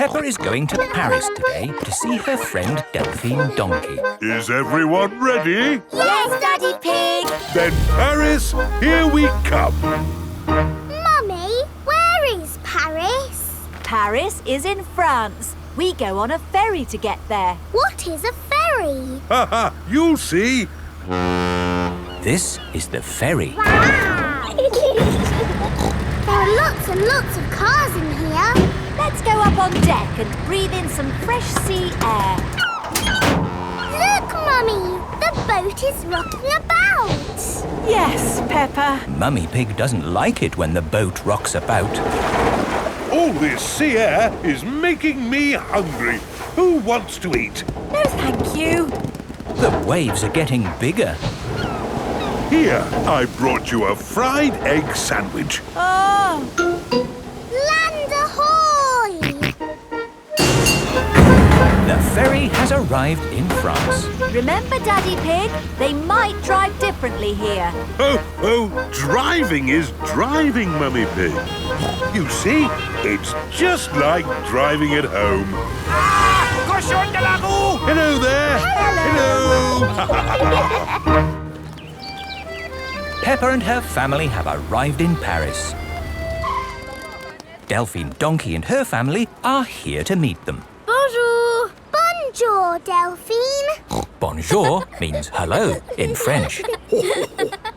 Peppa is going to Paris today to see her friend Delphine Donkey. Is everyone ready? Yes, Daddy Pig! Then Paris, here we come. Mummy, where is Paris? Paris is in France. We go on a ferry to get there. What is a ferry? Haha, you'll see. This is the ferry. Wow! There are lots and lots of cars in here. Let's go up on deck and breathe in some fresh sea air. Look, Mummy! The boat is rocking about. Yes, Peppa. Mummy Pig doesn't like it when the boat rocks about. All this sea air is making me hungry. Who wants to eat? No, thank you. The waves are getting bigger. Here, I brought you a fried egg sandwich. Oh, Land ahoy! The ferry has arrived in France. remember, Daddy Pig? They might drive differently here. Oh, driving is driving, Mummy Pig. You see, it's just like driving at home. Cochon de la roue! Hello there. Hello. Peppa and her family have arrived in Paris. Delphine Donkey and her family are here to meet them. Bonjour! Bonjour, Delphine. Bonjour means hello in French.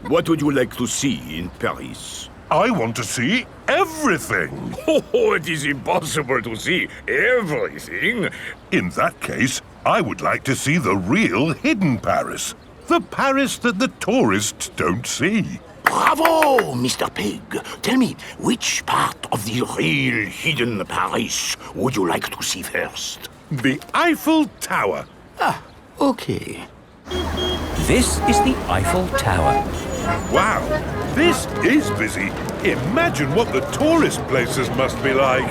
What would you like to see in Paris? I want to see everything. Oh, it is impossible to see everything. In that case, I would like to see the real hidden Paris. The Paris that the tourists don't see. Bravo, Mr. Pig. Tell me, which part of the real hidden Paris would you like to see first? The Eiffel Tower. Ah, okay. This is the Eiffel Tower. Wow, this is busy. Imagine what the tourist places must be like.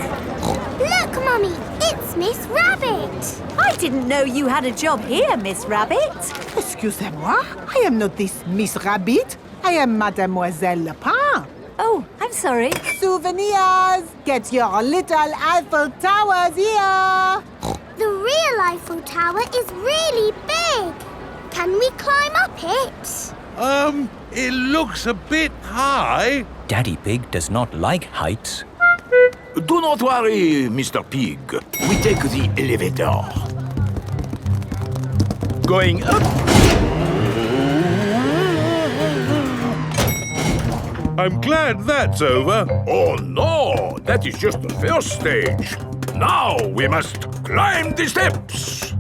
Look, Mummy, it's Miss Rabbit. I didn't know you had a job here, Miss Rabbit. Excusez-moi, I am not this Miss Rabbit. I am Mademoiselle Lapin. Oh, I'm sorry. Souvenirs! Get your little Eiffel Towers here! The real Eiffel Tower is really big. Can we climb up it? It looks a bit high. Daddy Pig does not like heights. Do not worry, Mr. Pig. We take the elevator. Going up. I'm glad that's over. Oh no, that is just the first stage. Now we must climb the steps.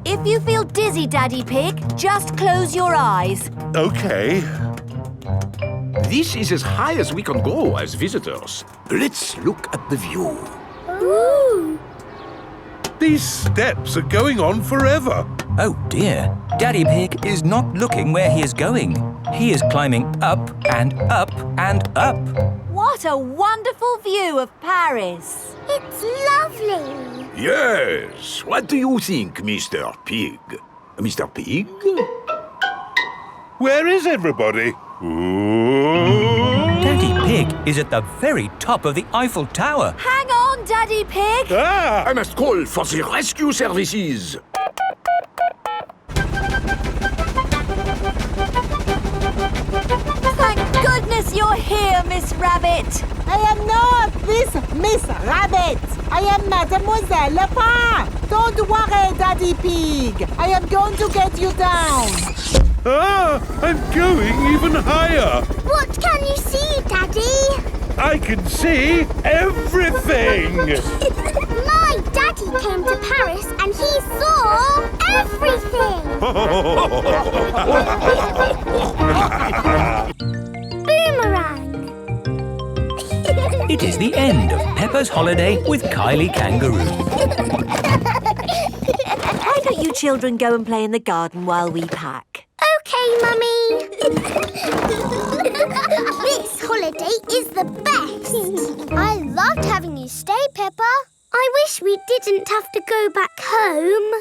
If you feel dizzy, Daddy Pig, just close your eyes. Okay. This is as high as we can go as visitors. Let's look at the view. Ooh. These steps are going on forever. Oh dear, Daddy Pig is not looking where he is going. He is climbing up and up and up. What a wonderful view of Paris. It's lovely. Yes. What do you think, Mr. Pig? Mr. Pig? Where is everybody? Daddy Pig is at the very top of the Eiffel Tower. Hang on, Daddy Pig. Ah! I must call for the rescue services. Thank goodness you're here, Miss Rabbit. I am not this Miss Rabbit. I am Mademoiselle Lapin. Don't worry, Daddy Pig. I am going to get you down. Ah! I'm going even higher. What can you see, Daddy? I can see everything. My daddy came to Paris and he saw everything. Boomerang. It is the end of Peppa's holiday with Kylie Kangaroo. Why don't you children go and play in the garden while we pack? Okay, Mummy. This holiday is the best. I loved having you stay, Peppa. I wish we didn't have to go back home.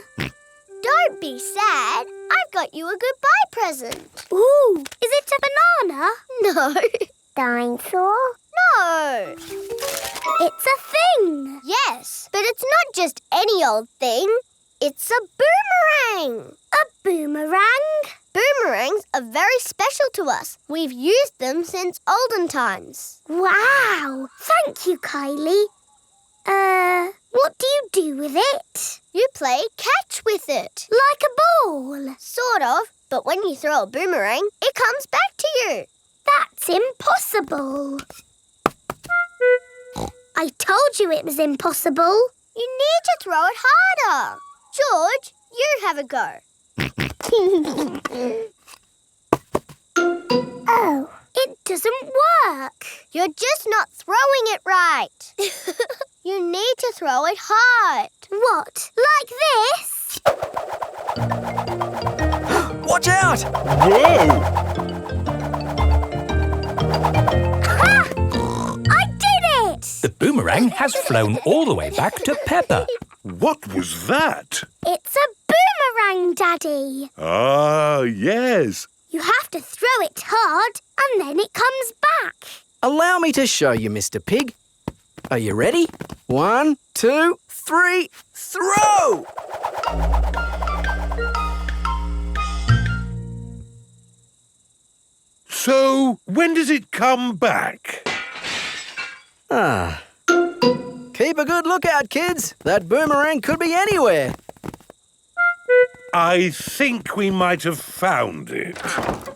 Don't be sad. I've got you a goodbye present. Ooh, is it a banana? No. Dinosaur? No! It's a thing. Yes, but it's not just any old thing. It's a boomerang. A boomerang? Boomerangs are very special to us. We've used them since olden times. Wow! Thank you, Kylie. What do you do with it? You play catch with it. Like a ball? Sort of, but when you throw a boomerang, it comes back to you. That's impossible. I told you it was impossible. You need to throw it harder. George, you have a go. Oh, it doesn't work. You're just not throwing it right. You need to throw it hard. What, like this? Watch out! Whoa! Ha! I did it! The boomerang has flown all the way back to Peppa. What was that? It's a boomerang, Daddy. Ah, yes. You have to throw it hard and then it comes back. Allow me to show you, Mr. Pig. Are you ready? 1, 2, 3, throw! So, when does it come back? Keep a good lookout, kids. That boomerang could be anywhere. I think we might have found it.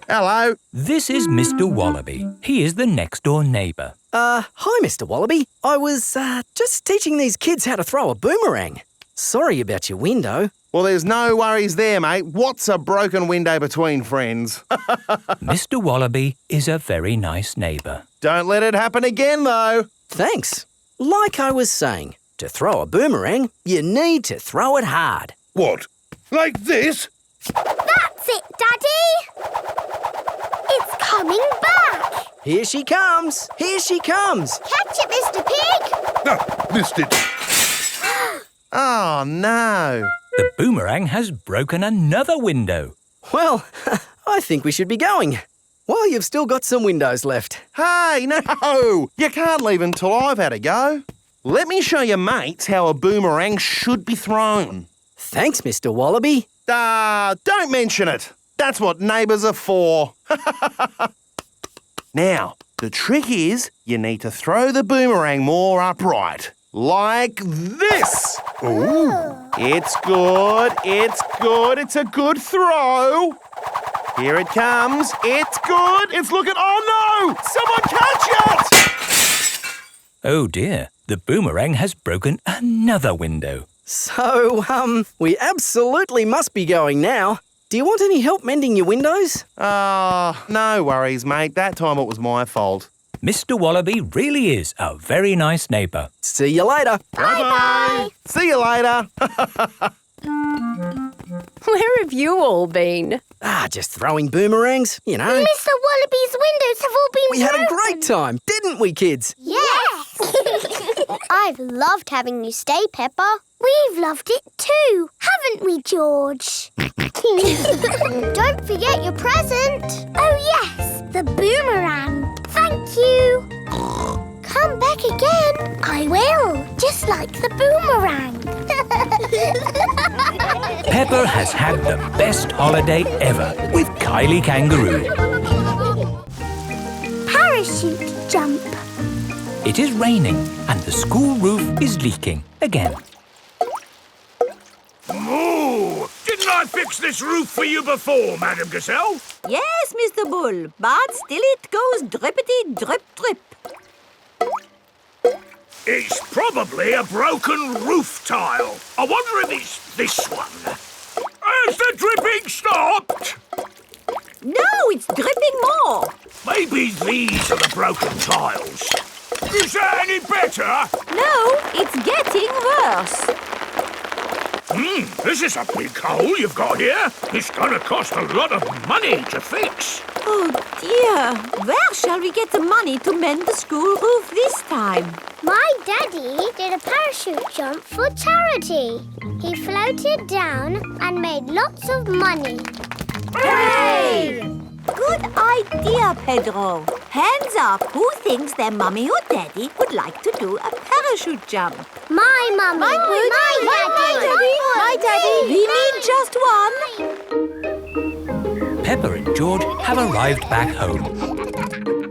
Hello. This is Mr. Wallaby. He is the next-door neighbour. Hi, Mr. Wallaby. I was, just teaching these kids how to throw a boomerang. Sorry about your window. Well, there's no worries there, mate. What's a broken window between friends? Mr. Wallaby is a very nice neighbour. Don't let it happen again, though. Thanks. Like I was saying, to throw a boomerang, you need to throw it hard. What? Like this? That's it, Daddy. It's coming back. Here she comes. Here she comes. Catch it, Mr. Pig. Ah, missed it. Oh, no. The boomerang has broken another window. Well, I think we should be going. Well, you've still got some windows left. Hey, no! You can't leave until I've had a go. Let me show your mates how a boomerang should be thrown. Thanks, Mr. Wallaby. Don't mention it. That's what neighbours are for. Now, the trick is you need to throw the boomerang more upright. Like this. Ooh. It's good. It's good. It's a good throw. Here it comes. It's good. It's looking... Oh, no! Someone catch it! Oh dear, the boomerang has broken another window. So, we absolutely must be going now. Do you want any help mending your windows? No worries, mate. That time it was my fault. Mr. Wallaby really is a very nice neighbour. See you later. Bye-bye. See you later. Where have you all been? Just throwing boomerangs, you know. Mr. Wallaby's windows have all been We had a broken. great time, didn't we, kids? Yes. I've loved having you stay, Peppa. We've loved it too, haven't we, George? Don't forget your present. Oh, yes, the boomerang. Thank you. Come back again. I will, just like the boomerang. Peppa has had the best holiday ever with Kylie Kangaroo. Parachute jump. It is raining and the school roof is leaking again. Moo! Didn't I fix this roof for you before, Madame Gazelle? Yes, Mr. Bull, but still it goes drippity drip drip. It's probably a broken roof tile. I wonder if it's this one. Has the dripping stopped? No, it's dripping more. Maybe these are the broken tiles. Is that any better? No, it's getting worse. This is a big hole you've got here. It's gonna cost a lot of money to fix. Oh dear, where shall we get the money to mend the school roof this time? My daddy did a parachute jump for charity. He floated down and made lots of money. Hooray! Good idea, Pedro. Hands up who thinks their mummy or daddy would like to do a parachute jump. My mummy. My daddy. We need just one. Peppa and George have arrived back home.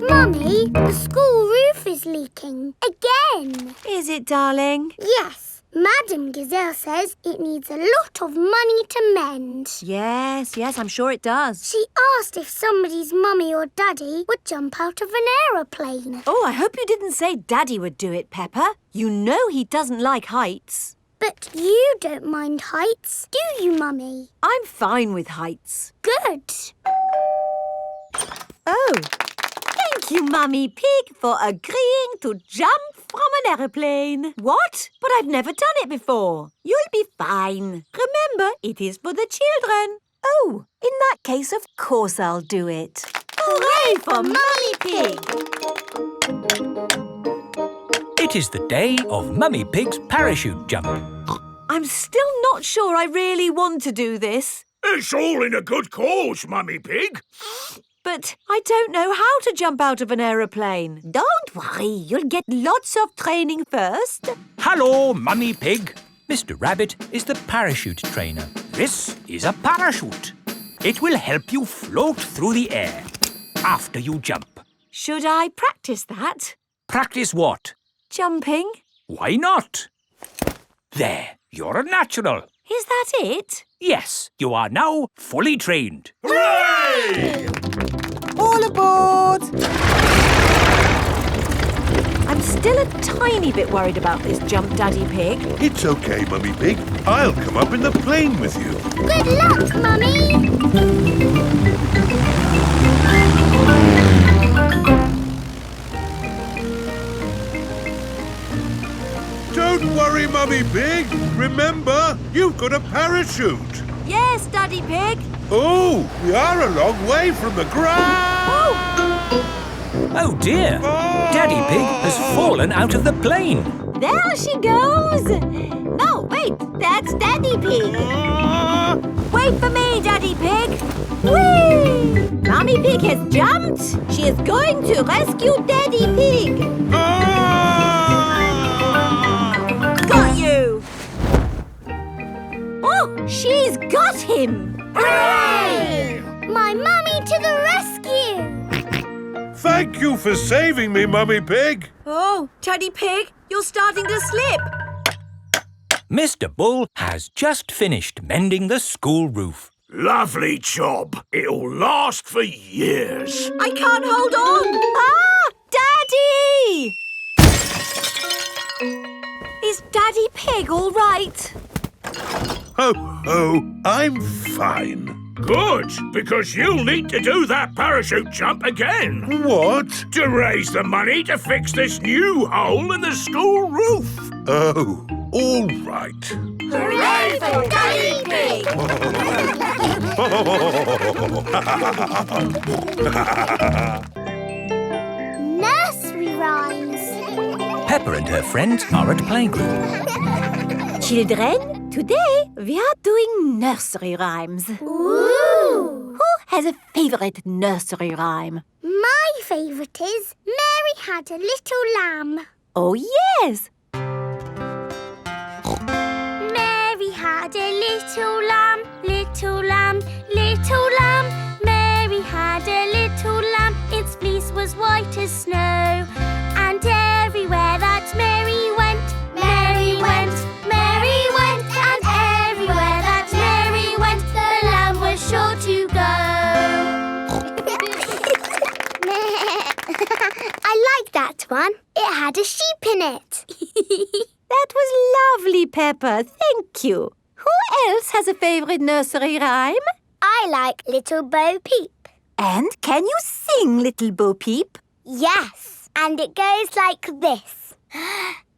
Mummy, the school roof is leaking. Again. Is it, darling? Yes. Madam Gazelle says it needs a lot of money to mend. Yes, I'm sure it does. She asked if somebody's mummy or daddy would jump out of an aeroplane. Oh, I hope you didn't say Daddy would do it, Peppa. You know he doesn't like heights. But you don't mind heights, do you, Mummy? I'm fine with heights. Good. Oh, thank you, Mummy Pig, for agreeing to jump from an aeroplane. What? But I've never done it before. You'll be fine. Remember, it is for the children. Oh, in that case, of course I'll do it. Hooray for Mummy Pig! It is the day of Mummy Pig's parachute jump. I'm still not sure I really want to do this. It's all in a good cause, Mummy Pig. But I don't know how to jump out of an aeroplane. Don't worry, you'll get lots of training first. Hello, Mummy Pig. Mr. Rabbit is the parachute trainer. This is a parachute. It will help you float through the air after you jump. Should I practice that? Practice what? Jumping. Why not? There, you're a natural. Is that it? Yes, you are now fully trained. Hooray! All aboard! I'm still a tiny bit worried about this jump, Daddy Pig. It's okay, Mummy Pig. I'll come up in the plane with you. Good luck, Mummy. Don't worry, Mummy Pig. Remember, you've got a parachute. Yes, Daddy Pig. Oh, we are a long way from the ground. Oh dear, Daddy Pig has fallen out of the plane. There she goes. No, wait, that's Daddy Pig. Wait for me, Daddy Pig. Whee! Mummy Pig has jumped. She is going to rescue Daddy Pig. Got you. Oh, she's got him. Hooray! My mummy to the rescue. Thank you for saving me, Mummy Pig. Oh, Daddy Pig, you're starting to slip. Mr. Bull has just finished mending the school roof. Lovely job. It'll last for years. I can't hold on. Ah, Daddy! Is Daddy Pig all right? Ho, ho, I'm fine. Good, because you'll need to do that parachute jump again. What? To raise the money to fix this new hole in the school roof. Oh, all right. Hooray for Daddy Pig! Nursery rhymes. Peppa and her friends are at Playgroup. Children, today we are doing nursery rhymes. Ooh. Who has a favourite nursery rhyme? My favourite is Mary Had a Little Lamb. Oh, yes! Mary had a little lamb, little lamb, little lamb. Mary had a little lamb, its fleece was white as snow. And everywhere that Mary went, Mary went, Mary went. And everywhere that Mary went, the lamb was sure to go. I like that one. It had a sheep in it. That was lovely, Peppa. Thank you. Who else has a favourite nursery rhyme? I like Little Bo Peep. And can you sing, Little Bo Peep? Yes, and it goes like this.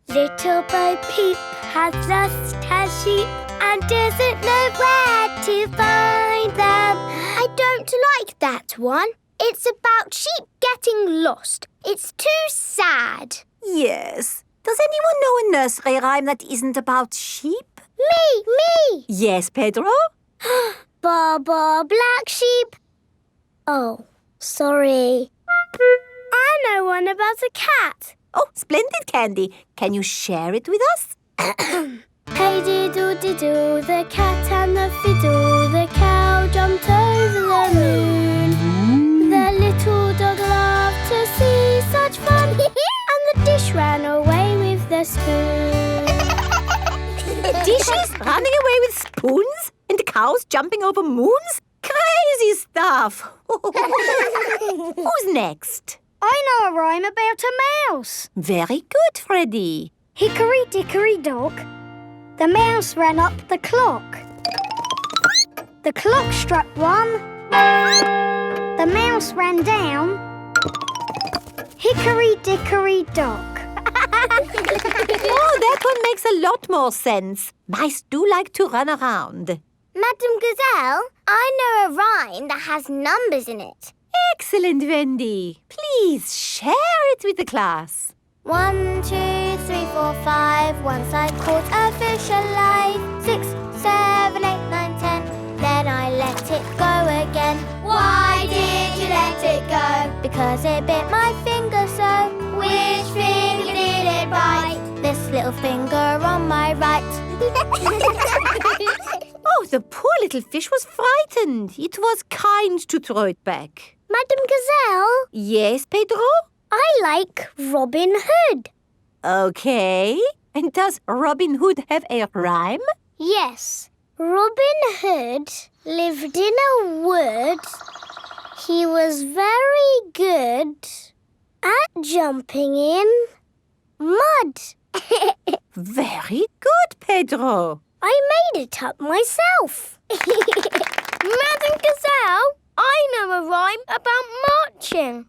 Little Bo Peep has lost her sheep and doesn't know where to find them. I don't like that one. It's about sheep getting lost. It's too sad. Yes. Does anyone know a nursery rhyme that isn't about sheep? Me! Yes, Pedro? Baa Baa Black Sheep. Oh, sorry. I know one about a cat. Oh, splendid, Candy. Can you share it with us? Hey diddle-diddle, the cat and the fiddle, the cow jumped over the moon. The little dog loved to see such fun, and the dish ran away with the spoon. Dishes running away with spoons and cows jumping over moons? Crazy stuff. Who's next? I know a rhyme about a mouse. Very good, Freddy. Hickory dickory dock, the mouse ran up the clock. The clock struck 1, the mouse ran down. Hickory dickory dock. Oh, that one makes a lot more sense. Mice do like to run around. Madam Gazelle, I know a rhyme that has numbers in it. Excellent, Wendy. Please share it with the class. 1, 2, 3, 4, 5. Once I caught a fish alive. 6, 7, 8, 9, 10. Then I let it go again. Why did you let it go? Because it bit my finger so. Which finger did it bite? This little finger on my right. Oh, the poor little fish was frightened. It was kind to throw it back. Madam Gazelle, Yes, Pedro? I like Robin Hood. Okay. And does Robin Hood have a rhyme? Yes, Robin Hood lived in a wood. He was very good at jumping in mud. Very good, Pedro. I made it up myself. Madam Gazelle, I know a rhyme about marching.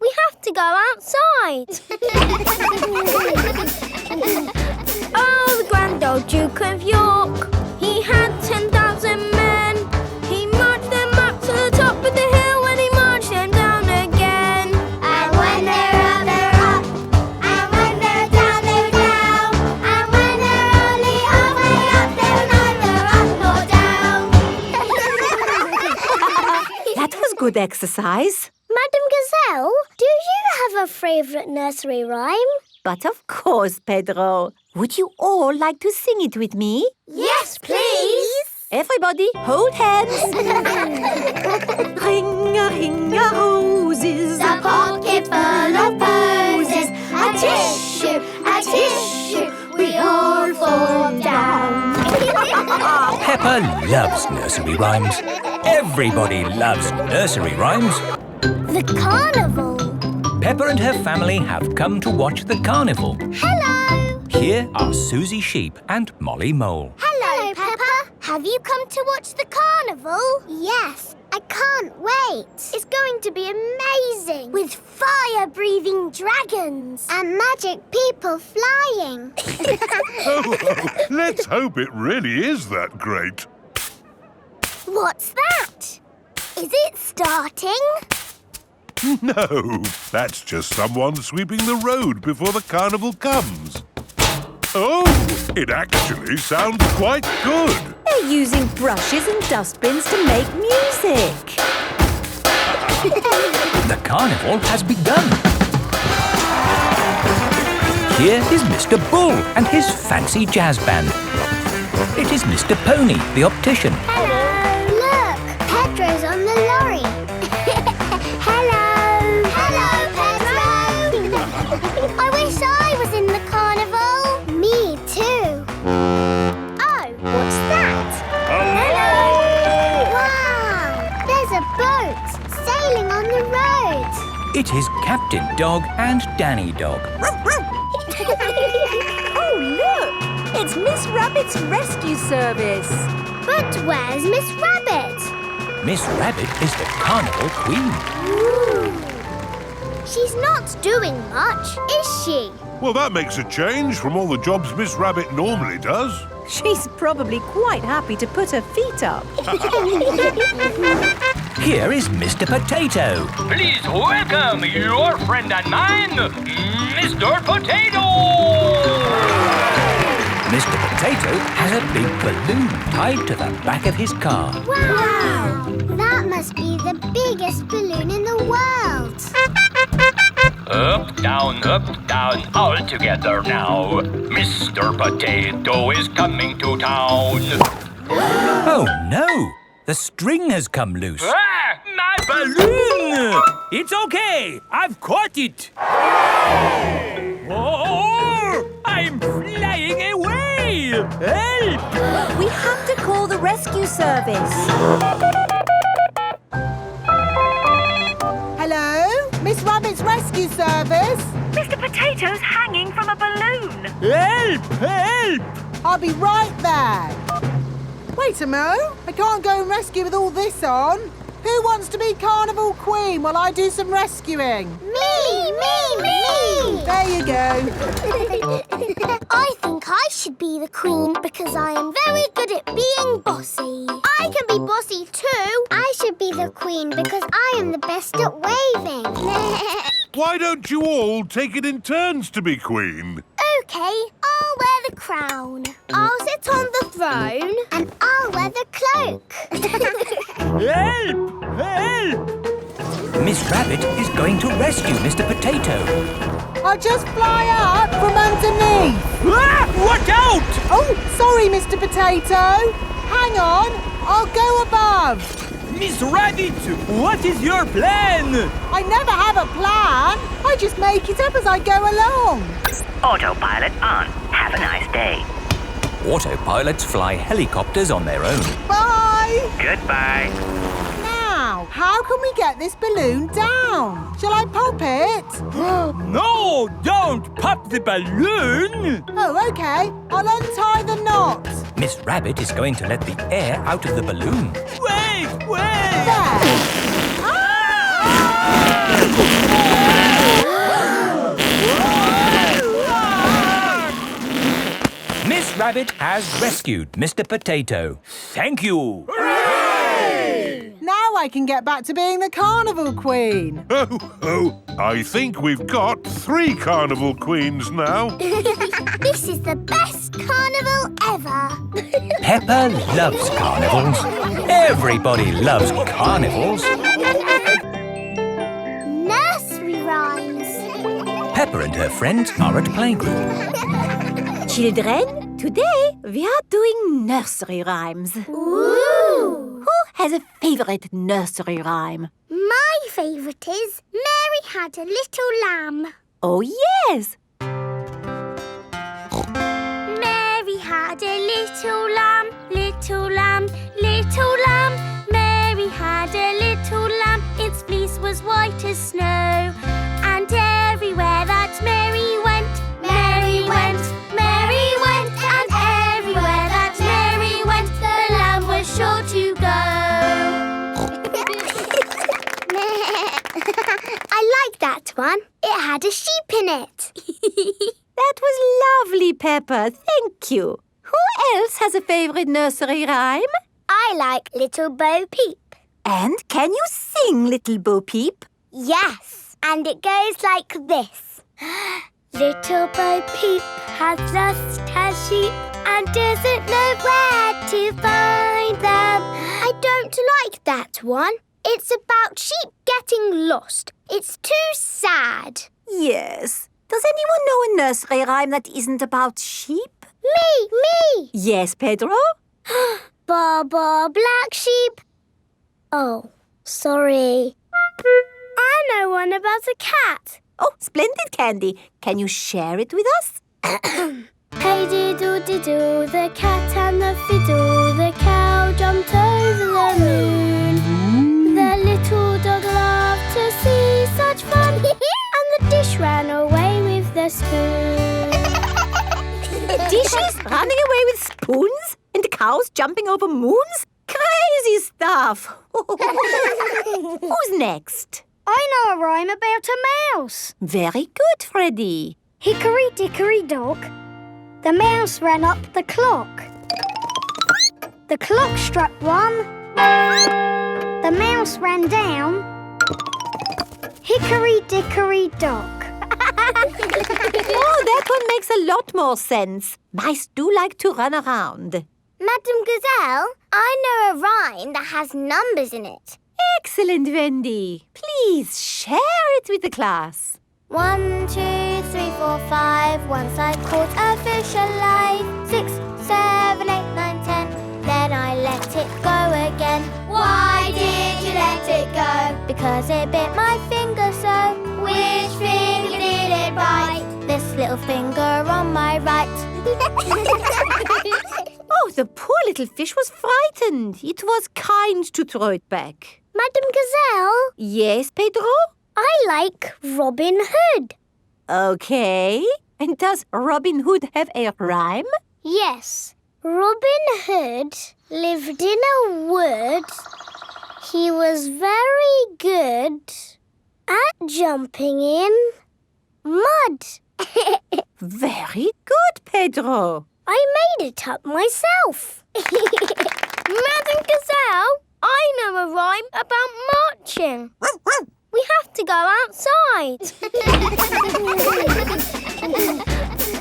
We have to go outside. Oh, the grand old Duke of York, he had 10,000 men. He marched them up to the top of the hill and he marched them down again. And when they're up, they're up. And when they're down, they're down. And when they're only halfway up, they're neither up nor down. That was good exercise. Madam Gazelle, do you have a favourite nursery rhyme? But of course, Pedro. Would you all like to sing it with me? Yes, please. Everybody, hold hands. Ring-a-ring-a-roses, A pocket full of posies, a tissue, we all fall down. Peppa loves nursery rhymes. Everybody loves nursery rhymes. The carnival. Peppa and her family have come to watch the carnival. Hello. Here are Susie Sheep and Molly Mole. Hello, Peppa. Have you come to watch the carnival? Yes. I can't wait. It's going to be amazing. With fire-breathing dragons. And magic people flying. Let's hope it really is that great. What's that? Is it starting? No, that's just someone sweeping the road before the carnival comes. Oh, it actually sounds quite good. They're using brushes and dustbins to make music. The carnival has begun. Here is Mr. Bull and his fancy jazz band. It is Mr. Pony, the optician. Hello. Look, Pedro's on the lorry. Hello. Hello, Pedro. I wish I was in the carnival. Me too. Oh, what's that? Hello. Wow, there's a boat sailing on the road. It is Captain Dog and Danny Dog. Oh, look! It's Miss Rabbit's rescue service. But where's Miss Rabbit? Miss Rabbit is the carnival queen. Ooh. She's not doing much, is she? Well, that makes a change from all the jobs Miss Rabbit normally does. She's probably quite happy to put her feet up. Here is Mr. Potato. Please welcome your friend and mine, Mr. Potato! Mr. Potato has a big balloon tied to the back of his car. Wow! That must be the biggest balloon in the world. Up, down, all together now. Mr. Potato is coming to town. Oh, no! The string has come loose. Ah, my Balloon! It's okay! I've caught it! Oh! I'm flying away! Help! We have to call the rescue service. Hello? Miss Rabbit's rescue service? Mr. Potato's hanging from a balloon. Help! Help! I'll be right there. Wait a mo. I can't go and rescue with all this on. Who wants to be Carnival Queen while I do some rescuing? Me! There you go. I think I should be the queen because I am very good at being bossy. I can be bossy too. I should be the queen because I am the best at waving. Why don't you all take it in turns to be queen? OK, I'll wear the crown. I'll sit on the throne and I'll wear the cloak. Help! Help! Miss Rabbit is going to rescue Mr. Potato. I'll just fly up from underneath. Ah! Watch out! Oh, sorry, Mr. Potato. Hang on, I'll go above. Miss Rabbit, what is your plan? I never have a plan. I just make it up as I go along. Autopilot on. Have a nice day. Autopilots fly helicopters on their own. Bye. Goodbye. Now, how can we get this balloon down? Shall I pop it? No, don't pop the balloon! Oh, OK. I'll untie the knot. Miss Rabbit is going to let the air out of the balloon. Wait! There. Miss Rabbit has rescued Mr. Potato. Thank you! Now I can get back to being the Carnival Queen. Oh, I think we've got 3 Carnival Queens now. This is the best carnival ever. Peppa loves carnivals. Everybody loves carnivals. Nursery rhymes. Peppa and her friends are at Playgroup. Children, today we are doing nursery rhymes. Ooh! Who has a favourite nursery rhyme? My favourite is Mary Had a Little Lamb. Oh, yes! Mary had a little lamb, little lamb, little lamb. Mary had a little lamb, its fleece was white as snow. And everywhere that Mary went, Mary went, Mary went. And everywhere that Mary went, the lamb was sure to go. I like that one. It had a sheep in it. That was lovely, Peppa. Thank you. Who else has a favourite nursery rhyme? I like Little Bo Peep. And can you sing, Little Bo Peep? Yes, and it goes like this. Little Bo Peep has lost her sheep and doesn't know where to find them. I don't like that one. It's about sheep getting lost. It's too sad. Yes. Does anyone know a nursery rhyme that isn't about sheep? Me! Yes, Pedro? Ba ba black sheep. Oh, sorry. I know one about a cat. Oh, splendid, Candy. Can you share it with us? Hey diddle-diddle, the cat and the fiddle, the cow jumped over the moon. The little dog loved to see such fun, and the dish ran away with the spoon. Dishes running away with spoons? And cows jumping over moons? Crazy stuff! Who's next? I know a rhyme about a mouse. Very good, Freddy. Hickory dickory dock, the mouse ran up the clock. The clock struck 1, the mouse ran down. Hickory dickory dock. Oh, that one makes a lot more sense. Mice do like to run around. Madam Gazelle, I know a rhyme that has numbers in it. Excellent, Wendy. Please share it with the class. 1, 2, 3, 4, 5. Once I caught a fish alive. 6, 7, 8, 9, 10. Then I let it go again. Why did you let it go? Because it bit my finger so. Which finger did it bite? This little finger on my right. Oh, the poor little fish was frightened. It was kind to throw it back. Madam Gazelle, Yes, Pedro? I like Robin Hood. Okay. And does Robin Hood have a rhyme? Yes, Robin Hood lived in a wood. He was very good at jumping in mud. Very good, Pedro. I made it up myself. Madam Gazelle, I know a rhyme about marching. We have to go outside.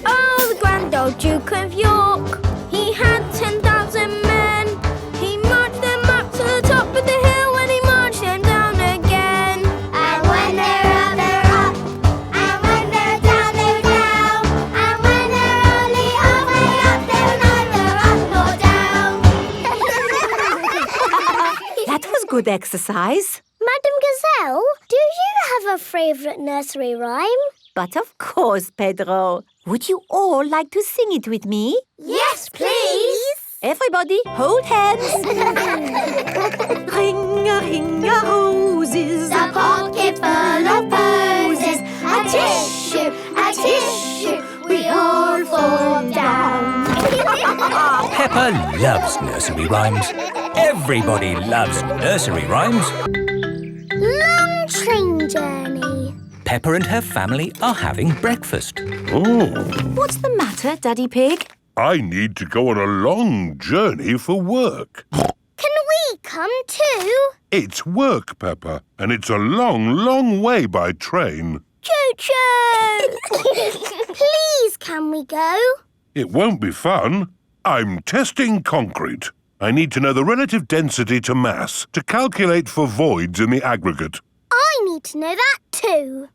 Oh, the grand old Duke of York. He had 10,000 men. He marched them up to the top of the hill and he marched them down again. And when they're up, they're up. And when they're down, they're down. And when they're only halfway up, they're neither up nor down. That was good exercise. Madam Gazelle, do you have a favourite nursery rhyme? But of course, Pedro. Would you all like to sing it with me? Yes, please. Everybody, hold hands. Ring-a-ring-a-roses, A pocket full of posies. A tissue, we all fall down. Peppa loves nursery rhymes. Everybody loves nursery rhymes. Long train journey. Peppa and her family are having breakfast. Oh, What's the matter, Daddy Pig? I need to go on a long journey for work. Can we come too? It's work, Peppa, and it's a long, long way by train. Choo-choo! Please, can we go? It won't be fun. I'm testing concrete. I need to know the relative density to mass to calculate for voids in the aggregate. I need to know that too.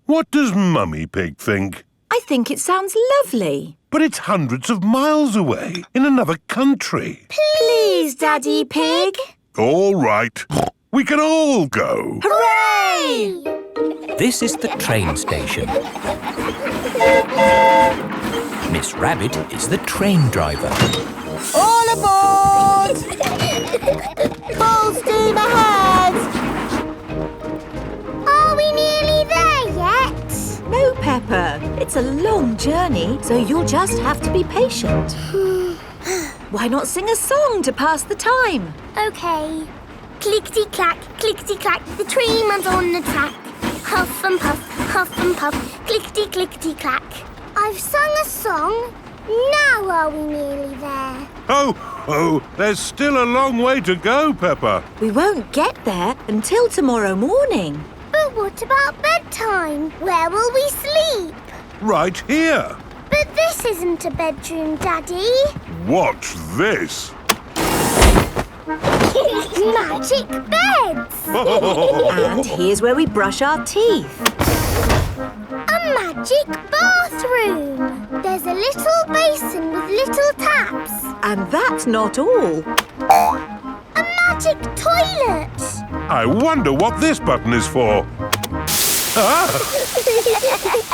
What does Mummy Pig think? I think it sounds lovely. But it's hundreds of miles away, in another country. Please, Daddy Pig. All right. We can all go. Hooray! This is the train station. Miss Rabbit is the train driver. All aboard! Full steam ahead! Are we nearly there yet? No, Peppa. It's a long journey, so you'll just have to be patient. Why not sing a song to pass the time? Okay. Clickety-clack, the train runs on the track. Huff and puff, clickety-clickety-clack. I've sung a song. Now are we nearly there? Oh, there's still a long way to go, Peppa. We won't get there until tomorrow morning. But what about bedtime? Where will we sleep? Right here. But this isn't a bedroom, Daddy. Watch this. Magic beds! And here's where we brush our teeth. A magic bathroom! There's a little basin with little taps. And that's not all. A magic toilet! I wonder what this button is for. Ah!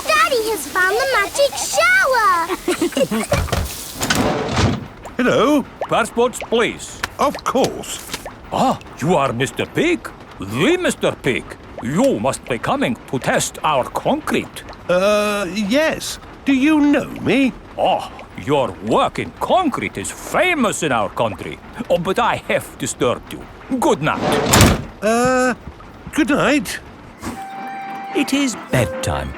Daddy has found the magic shower! Hello. Passports, please. Of course. Ah, you are Mr. Pig? The Mr. Pig. You must be coming to test our concrete. Yes. Do you know me? Oh, your work in concrete is famous in our country. Oh, but I have disturbed you. Good night. Good night. It is bedtime.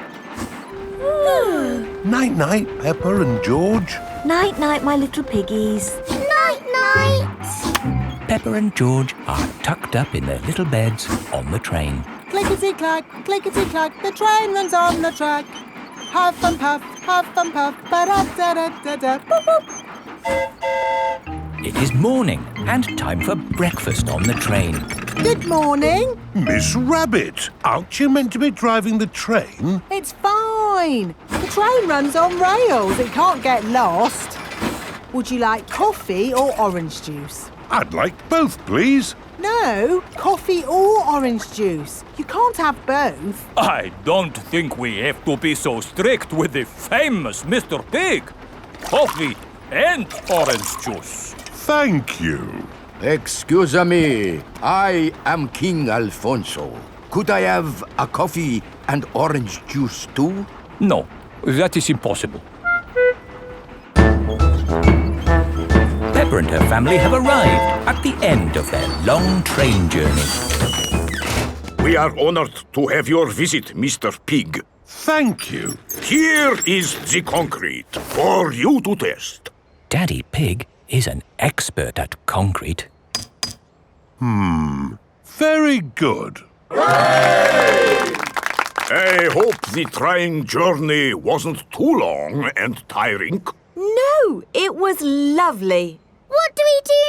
Night-night, Peppa and George. Night-night, my little piggies. Night-night! Peppa and George are tucked up in their little beds on the train. Clickety-clack, the train runs on the track. Huff and puff, ba-da-da-da-da-da, boop, boop. It is morning and time for breakfast on the train. Good morning. Miss Rabbit, aren't you meant to be driving the train? It's fine. The train runs on rails. It can't get lost. Would you like coffee or orange juice? I'd like both, please. No, coffee or orange juice. You can't have both. I don't think we have to be so strict with the famous Mr. Pig. Coffee and orange juice. Thank you. Excuse me, I am King Alfonso. Could I have a coffee and orange juice too? No, that is impossible. Peppa and her family have arrived at the end of their long train journey. We are honored to have your visit, Mr. Pig. Thank you. Here is the concrete for you to test. Daddy Pig is an expert at concrete. Very good. I hope the train journey wasn't too long and tiring. No, it was lovely. What do we do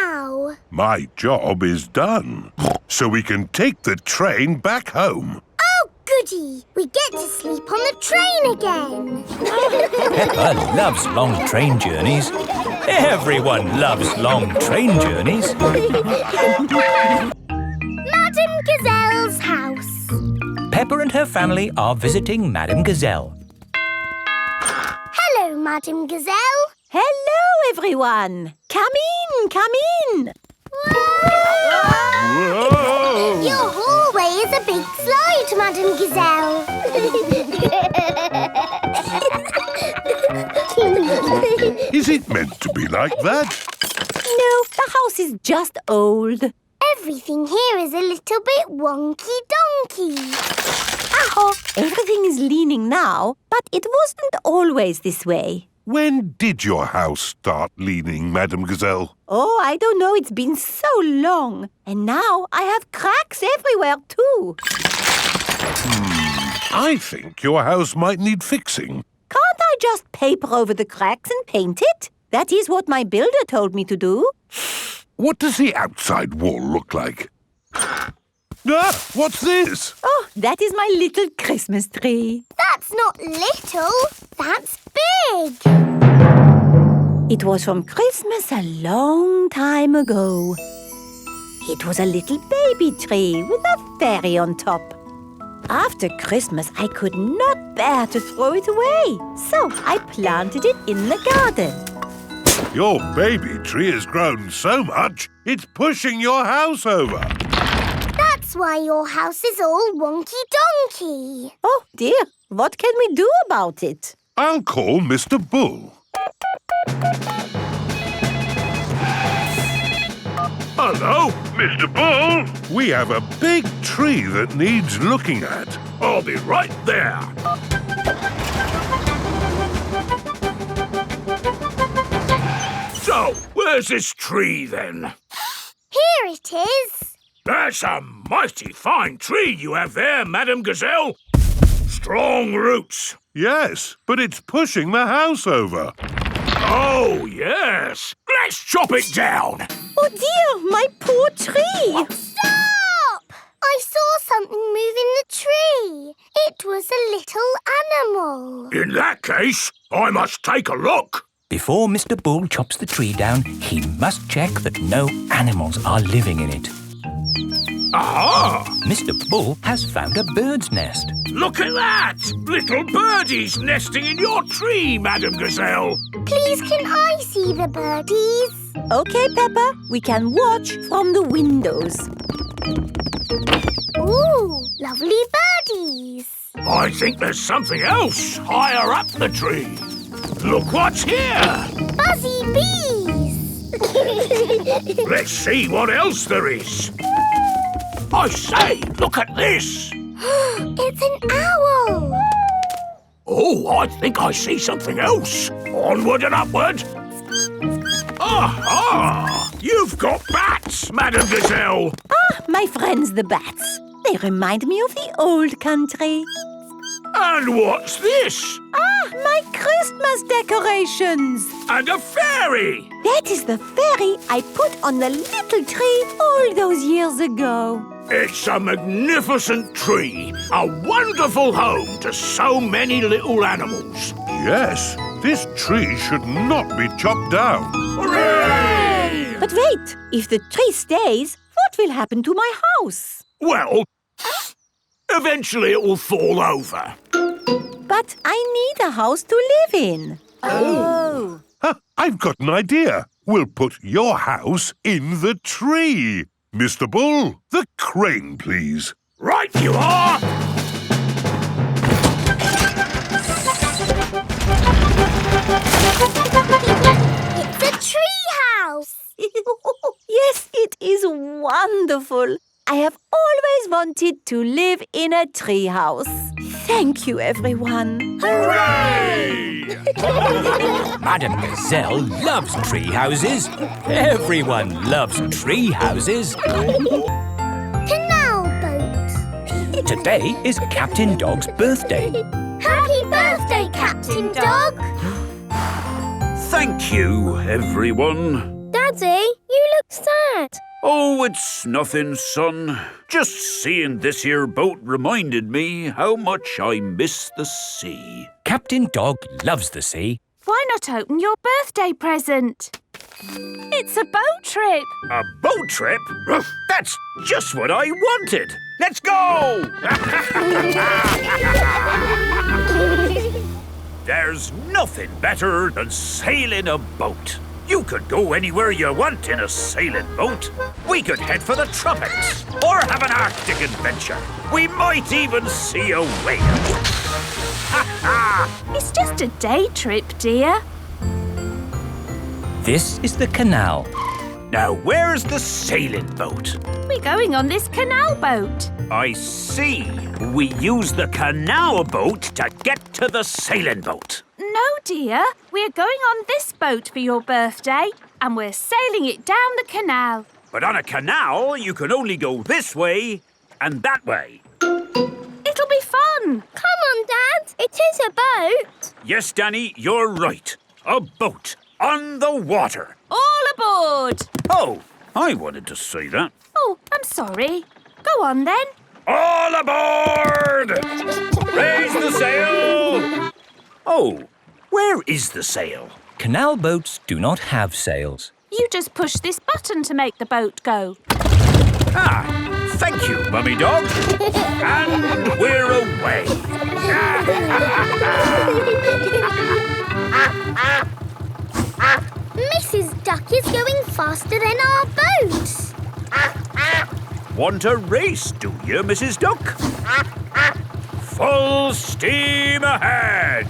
now? My job is done. So we can take the train back home. Oh, goody! We get to sleep on the train again. Peppa loves long train journeys. Everyone loves long train journeys. Madame Gazelle's house. Peppa and her family are visiting Madame Gazelle. Hello, Madame Gazelle. Hello, everyone. Come in. Whoa! Your hallway is a big slide, Madame Gazelle. Is it meant to be like that? No, the house is just old. Everything here is a little bit wonky-donkey. Oh, everything is leaning now, but it wasn't always this way. When did your house start leaning, Madame Gazelle? Oh, I don't know. It's been so long. And now I have cracks everywhere, too. I think your house might need fixing. Can't I just paper over the cracks and paint it? That is what my builder told me to do. What does the outside wall look like? Ah, what's this? Oh, that is my little Christmas tree. That's not little. That's big. It was from Christmas a long time ago. It was a little baby tree with a fairy on top. After Christmas, I could not bear to throw it away, so I planted it in the garden. Your baby tree has grown so much, it's pushing your house over. That's why your house is all wonky-donkey. Oh, dear. What can we do about it? I'll call Mr. Bull. Hello? Mr. Bull, we have a big tree that needs looking at. I'll be right there. So, where's this tree then? Here it is. That's a mighty fine tree you have there, Madame Gazelle. Strong roots. Yes, but it's pushing the house over. Oh, yes. Let's chop it down. Oh, dear, my poor tree. Stop! I saw something move in the tree. It was a little animal. In that case, I must take a look. Before Mr. Bull chops the tree down, he must check that no animals are living in it. Aha! Mr. Bull has found a bird's nest. Look at that! Little birdies nesting in your tree, Madame Gazelle. Please, can I see the birdies? Okay, Peppa, we can watch from the windows. Ooh, lovely birdies. I think there's something else higher up the tree. Look what's here! Buzzy bees. Let's see what else there is. I say, look at this. It's an owl. Oh, I think I see something else. Onward and upward. Aha! You've got bats, Madame Gazelle. Ah, my friends the bats. They remind me of the old country. And what's this? Ah, my Christmas decorations. And a fairy. That is the fairy I put on the little tree all those years ago. It's a magnificent tree. A wonderful home to so many little animals. Yes, this tree should not be chopped down. Hooray! But wait, if the tree stays, what will happen to my house? Well, eventually it will fall over. But I need a house to live in. Oh. I've got an idea. We'll put your house in the tree. Mr. Bull, the crane, please. Right you are! It's a treehouse! Yes, it is wonderful. I have always wanted to live in a treehouse. Thank you, everyone. Hooray! Madame Gazelle loves tree houses. Everyone loves tree houses. Canal boat. Today is Captain Dog's birthday. Happy birthday, Captain Dog! Thank you, everyone. Daddy, you look sad. Oh, it's nothing, son. Just seeing this here boat reminded me how much I miss the sea. Captain Dog loves the sea. Why not open your birthday present? It's a boat trip. A boat trip? That's just what I wanted. Let's go! There's nothing better than sailing a boat. You could go anywhere you want in a sailing boat. We could head for the tropics or have an Arctic adventure. We might even see a whale. It's just a day trip, dear. This is the canal. Now, where's the sailing boat? We're going on this canal boat. I see. We use the canal boat to get to the sailing boat. No, dear. We're going on this boat for your birthday, and we're sailing it down the canal. But on a canal, you can only go this way and that way. It'll be fun. Come on, Dad. It is a boat. Yes, Danny, you're right. A boat on the water. All aboard. Oh, I wanted to say that. Oh, I'm sorry. Go on, then. All aboard! Raise the sail! Oh, where is the sail? Canal boats do not have sails. You just push this button to make the boat go. Ah, thank you, Mummy Dog. And we're away. Mrs. Duck is going faster than our boat. Want a race, do you, Mrs. Duck? Full steam ahead!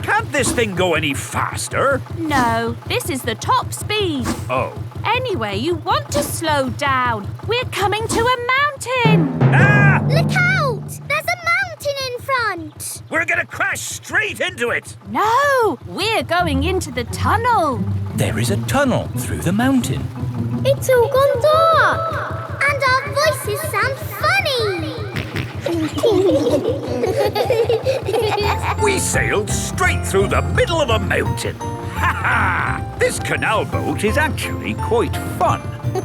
Can't this thing go any faster? No, this is the top speed. Oh. Anyway, you want to slow down. We're coming to a mountain. Ah! Look out! There's a mountain in front. We're gonna crash straight into it. No, we're going into the tunnel. There is a tunnel through the mountain. It's all gone dark. And our voices sound funny. We sailed straight through the middle of a mountain. Ha ha! This canal boat is actually quite fun. Look,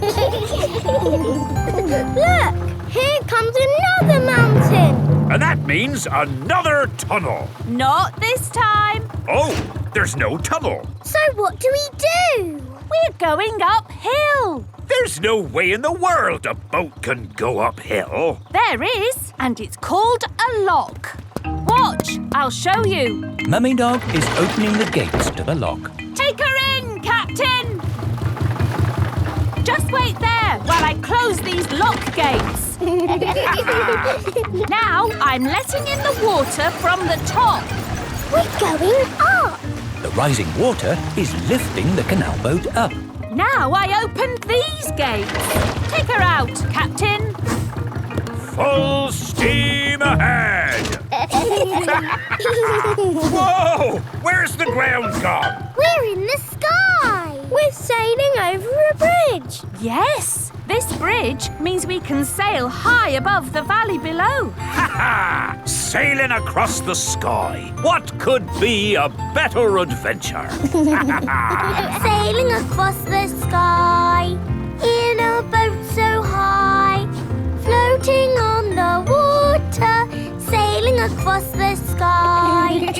here comes another mountain. And that means another tunnel. Not this time. Oh, there's no tunnel. So what do we do? We're going uphill. There's no way in the world a boat can go uphill. There is, and it's called a lock. Watch, I'll show you. Mummy Dog is opening the gates to the lock. Take her in, Captain. Just wait there while I close these lock gates. Now I'm letting in the water from the top. We're going up. The rising water is lifting the canal boat up. Now I opened these gates. Take her out, Captain. Full steam ahead! Whoa! Where's the ground gone? We're in the sky. We're sailing over a bridge. Yes, This bridge means we can sail high above the valley below. Ha ha! Sailing across the sky. What could be a better adventure? Sailing across the sky in a boat so high, floating on the water, sailing across the sky.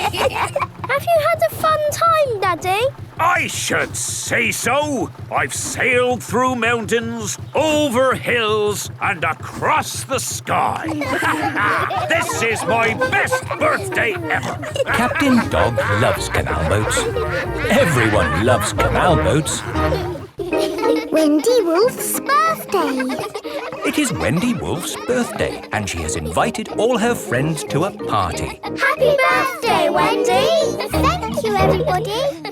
Have you had a fun time, Daddy? I should say so. I've sailed through mountains, over hills, and across the sky. This is my best birthday ever. Captain Dog loves canal boats. Everyone loves canal boats. Wendy Wolf's birthday. It is Wendy Wolf's birthday, and she has invited all her friends to a party. Happy birthday, Wendy! Thank you, everybody.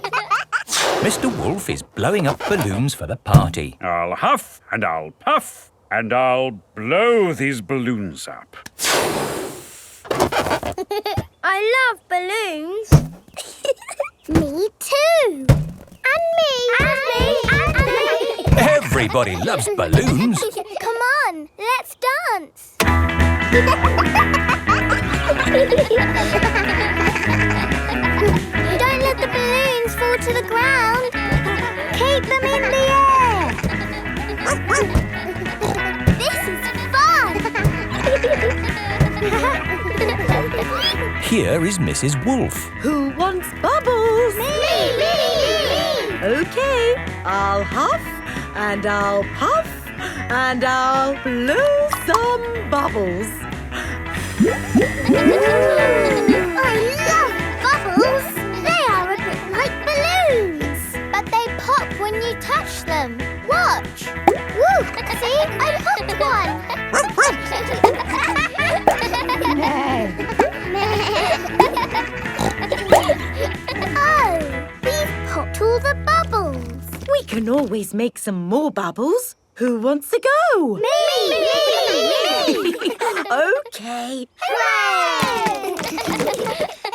Mr. Wolf is blowing up balloons for the party. I'll huff and I'll puff and I'll blow these balloons up. I love balloons. Me too. And me. And me. And me. Everybody loves balloons. Come on, let's dance. Don't let the balloons fall to the ground. Keep them in the air. This is fun. Here is Mrs. Wolf. Who wants bubbles? Me. Okay, I'll huff and I'll puff and I'll blow some bubbles. I love bubbles. They are a bit like balloons, but they pop when you touch them. Watch. Woo! See, I popped one. Oh, we've popped all the bubbles. We can always make some more bubbles. Who wants to go? Me! Okay. Hooray!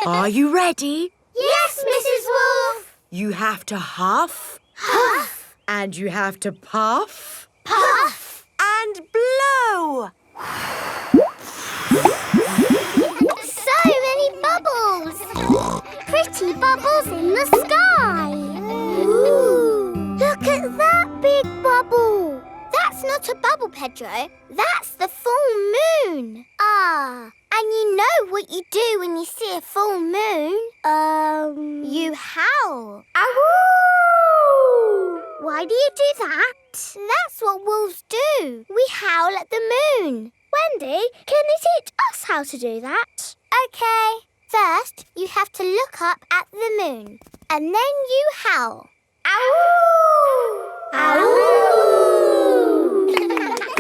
Are you ready? Yes, Mrs. Wolf. You have to huff. Huff. And you have to puff. Puff. And blow. So many bubbles. Pretty bubbles in the sky. Ooh. Look at that big bubble. That's not a bubble, Pedro. That's the full moon. Ah, and you know what you do when you see a full moon? You howl. Ow! Why do you do that? That's what wolves do. We howl at the moon. Wendy, can you teach us how to do that? Okay. First, you have to look up at the moon, and then you howl. Ow! Ow!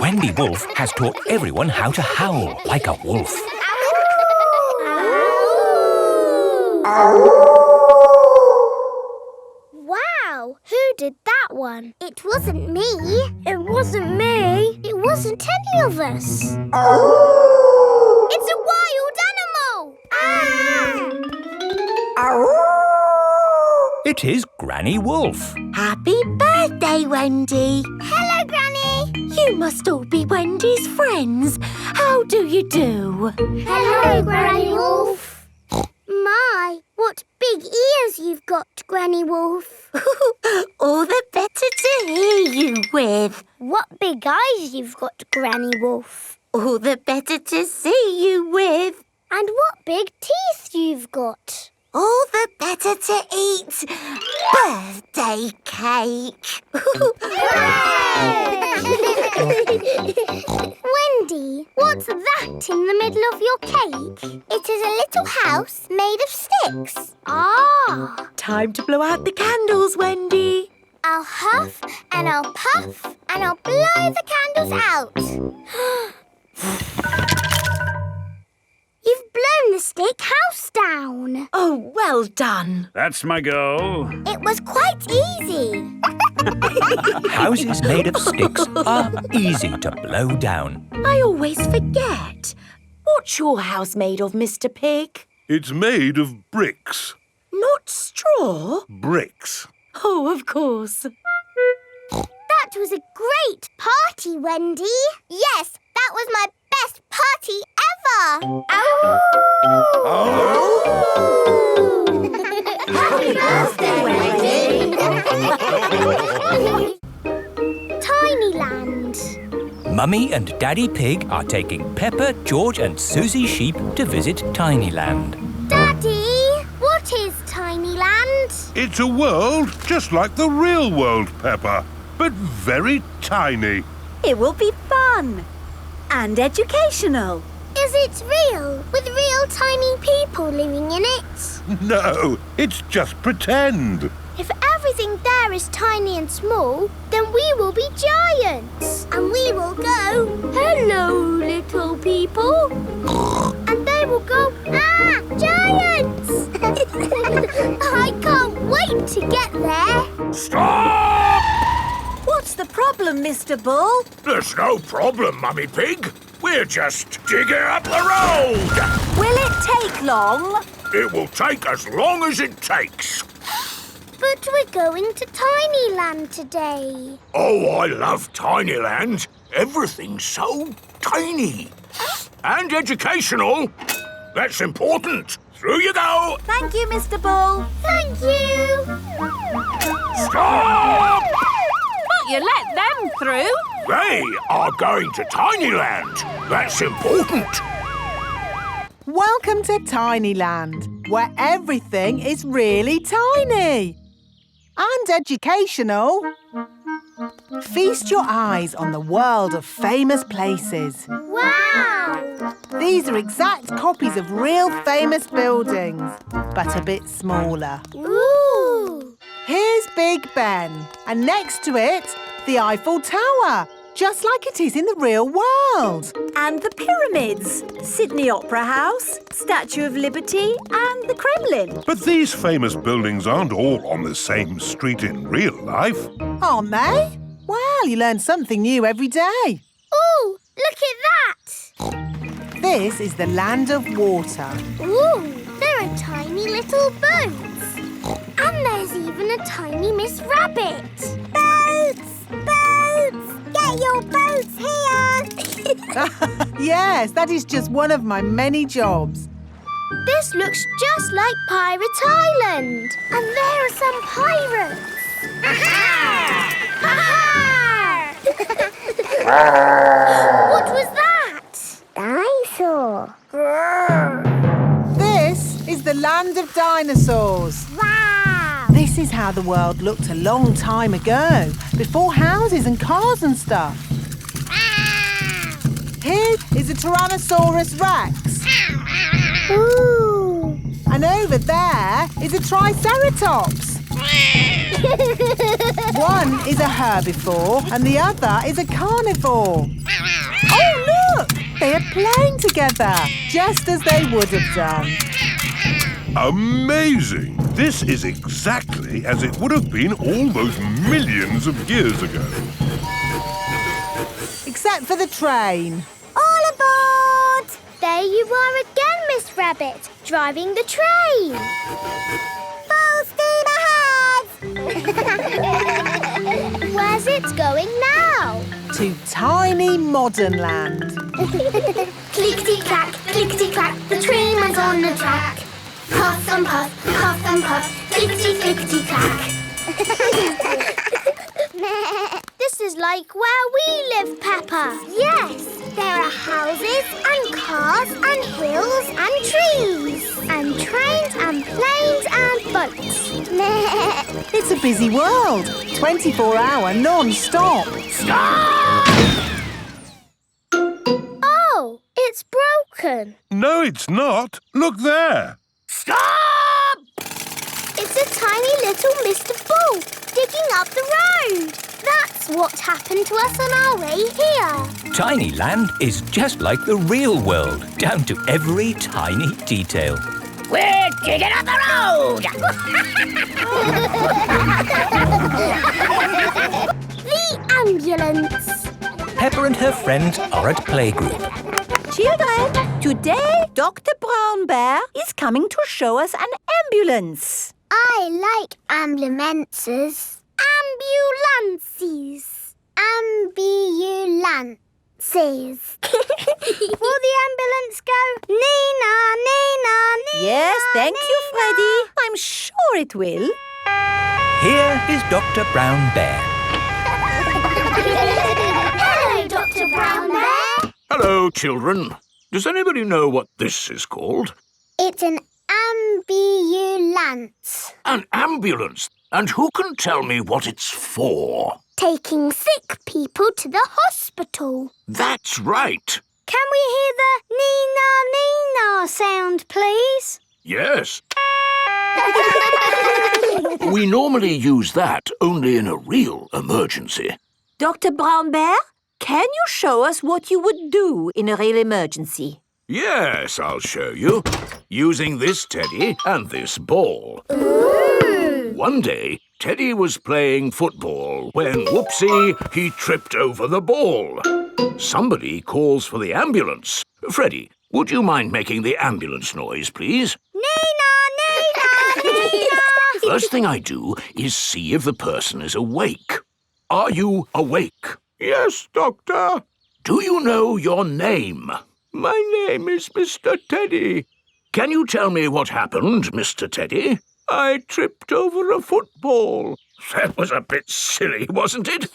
Wendy Wolf has taught everyone how to howl like a wolf. Wow, who did that one? It wasn't me. It wasn't me. It wasn't any of us. It's a wild animal. It is Granny Wolf. Happy birthday, Wendy. Hello, Granny. You must all be Wendy's friends. How do you do? Hello, Granny Wolf. My, what big ears you've got, Granny Wolf. All the better to hear you with. What big eyes you've got, Granny Wolf. All the better to see you with. And what big teeth you've got. All the better to eat birthday cake. Wendy, what's that in the middle of your cake? It is a little house made of sticks. Ah! Time to blow out the candles, Wendy. I'll huff and I'll puff and I'll blow the candles out. You've blown the stick house down. Oh, well done. That's my go. It was quite easy. Houses made of sticks are easy to blow down. I always forget. What's your house made of, Mr. Pig? It's made of bricks. Not straw? Bricks. Oh, of course. That That was a great party, Wendy. Yes, that was my best party ever. Happy birthday, Wendy. Tinyland. Mummy and Daddy Pig are taking Peppa, George and Susie Sheep to visit Tinyland. Daddy, what is Tinyland? It's a world just like the real world, Peppa, but very tiny. It will be fun and educational. Is it real, with real tiny people living in it? No, it's just pretend. If everything there is tiny and small, then we will be giants. And we will go, hello, little people. And they will go, ah, giants! I can't wait to get there. Stop! What's the problem, Mr. Bull? There's no problem, Mummy Pig. We're just digging up the road. Will it take long? It will take as long as it takes. But we're going to Tinyland today. Oh, I love Tinyland. Everything's so tiny. And educational. That's important. Through you go. Thank you, Mr. Bull. Thank you. Stop! But you let them through. They are going to Tinyland. That's important. Welcome to Tinyland, where everything is really tiny. And educational. Feast your eyes on the world of famous places. Wow! These are exact copies of real famous buildings, but a bit smaller. Ooh! Here's Big Ben, and next to it, the Eiffel Tower, just like it is in the real world. And the pyramids, Sydney Opera House, Statue of Liberty and the Kremlin. But these famous buildings aren't all on the same street in real life. Aren't they? Well, you learn something new every day. Ooh, look at that! This is the land of water. Ooh, there are tiny little boats. And there's even a tiny Miss Rabbit. Boats! Boats! Get your boats here! Yes, that is just one of my many jobs. This looks just like Pirate Island. And there are some pirates. What was that? Dinosaur. This is the land of dinosaurs. Wow! This is how the world looked a long time ago, before houses and cars and stuff. Here is a Tyrannosaurus Rex. Ooh! And over there is a Triceratops. One is a herbivore and the other is a carnivore. Oh, look! They are playing together, just as they would have done. Amazing! This is exactly as it would have been all those millions of years ago. Except for the train. All aboard! There you are again, Miss Rabbit, driving the train. Full steam ahead! Where's it going now? To tiny modern land. Clickety-clack, clickety-clack, the train went on the track. Puff and puff, clickety-clickety-clack. This is like where we live, Peppa. Yes, there are houses and cars and hills and trees and trains and planes and boats. It's a busy world. 24-hour non-stop. Stop! Oh, it's broken. No, it's not. Look there. Stop! It's a tiny little Mr. Bull digging up the road. That's what happened to us on our way here. Tinyland is just like the real world, down to every tiny detail. We're digging up the road! The ambulance. Peppa and her friends are at Playgroup. Children, today Dr. Brown Bear is coming to show us an ambulance. I like ambulances. Ambulances. ambulances. Will the ambulance go? Nina, Nina, Nina. Yes, thank you, Freddy. I'm sure it will. Here is Dr. Brown Bear. Hello, Dr. Brown Bear. Hello, children. Does anybody know what this is called? It's an ambulance. An ambulance? And who can tell me what it's for? Taking sick people to the hospital. That's right. Can we hear the Nina, Nina sound, please? Yes. We normally use that only in a real emergency. Dr. Brown Bear, can you show us what you would do in a real emergency? Yes, I'll show you. Using this teddy and this ball. Ooh. One day, Teddy was playing football when, whoopsie, he tripped over the ball. Somebody calls for the ambulance. Freddy, would you mind making the ambulance noise, please? Nina, Nina, Nina. First thing I do is see if the person is awake. Are you awake? Yes, Doctor. Do you know your name? My name is Mr. Teddy. Can you tell me what happened, Mr. Teddy? I tripped over a football. That was a bit silly, wasn't it?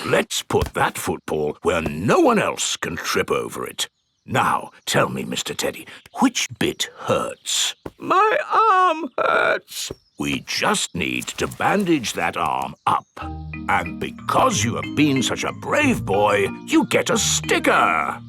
Let's put that football where no one else can trip over it. Now, tell me, Mr. Teddy, which bit hurts? My arm hurts. We just need to bandage that arm up. And because you have been such a brave boy, you get a sticker.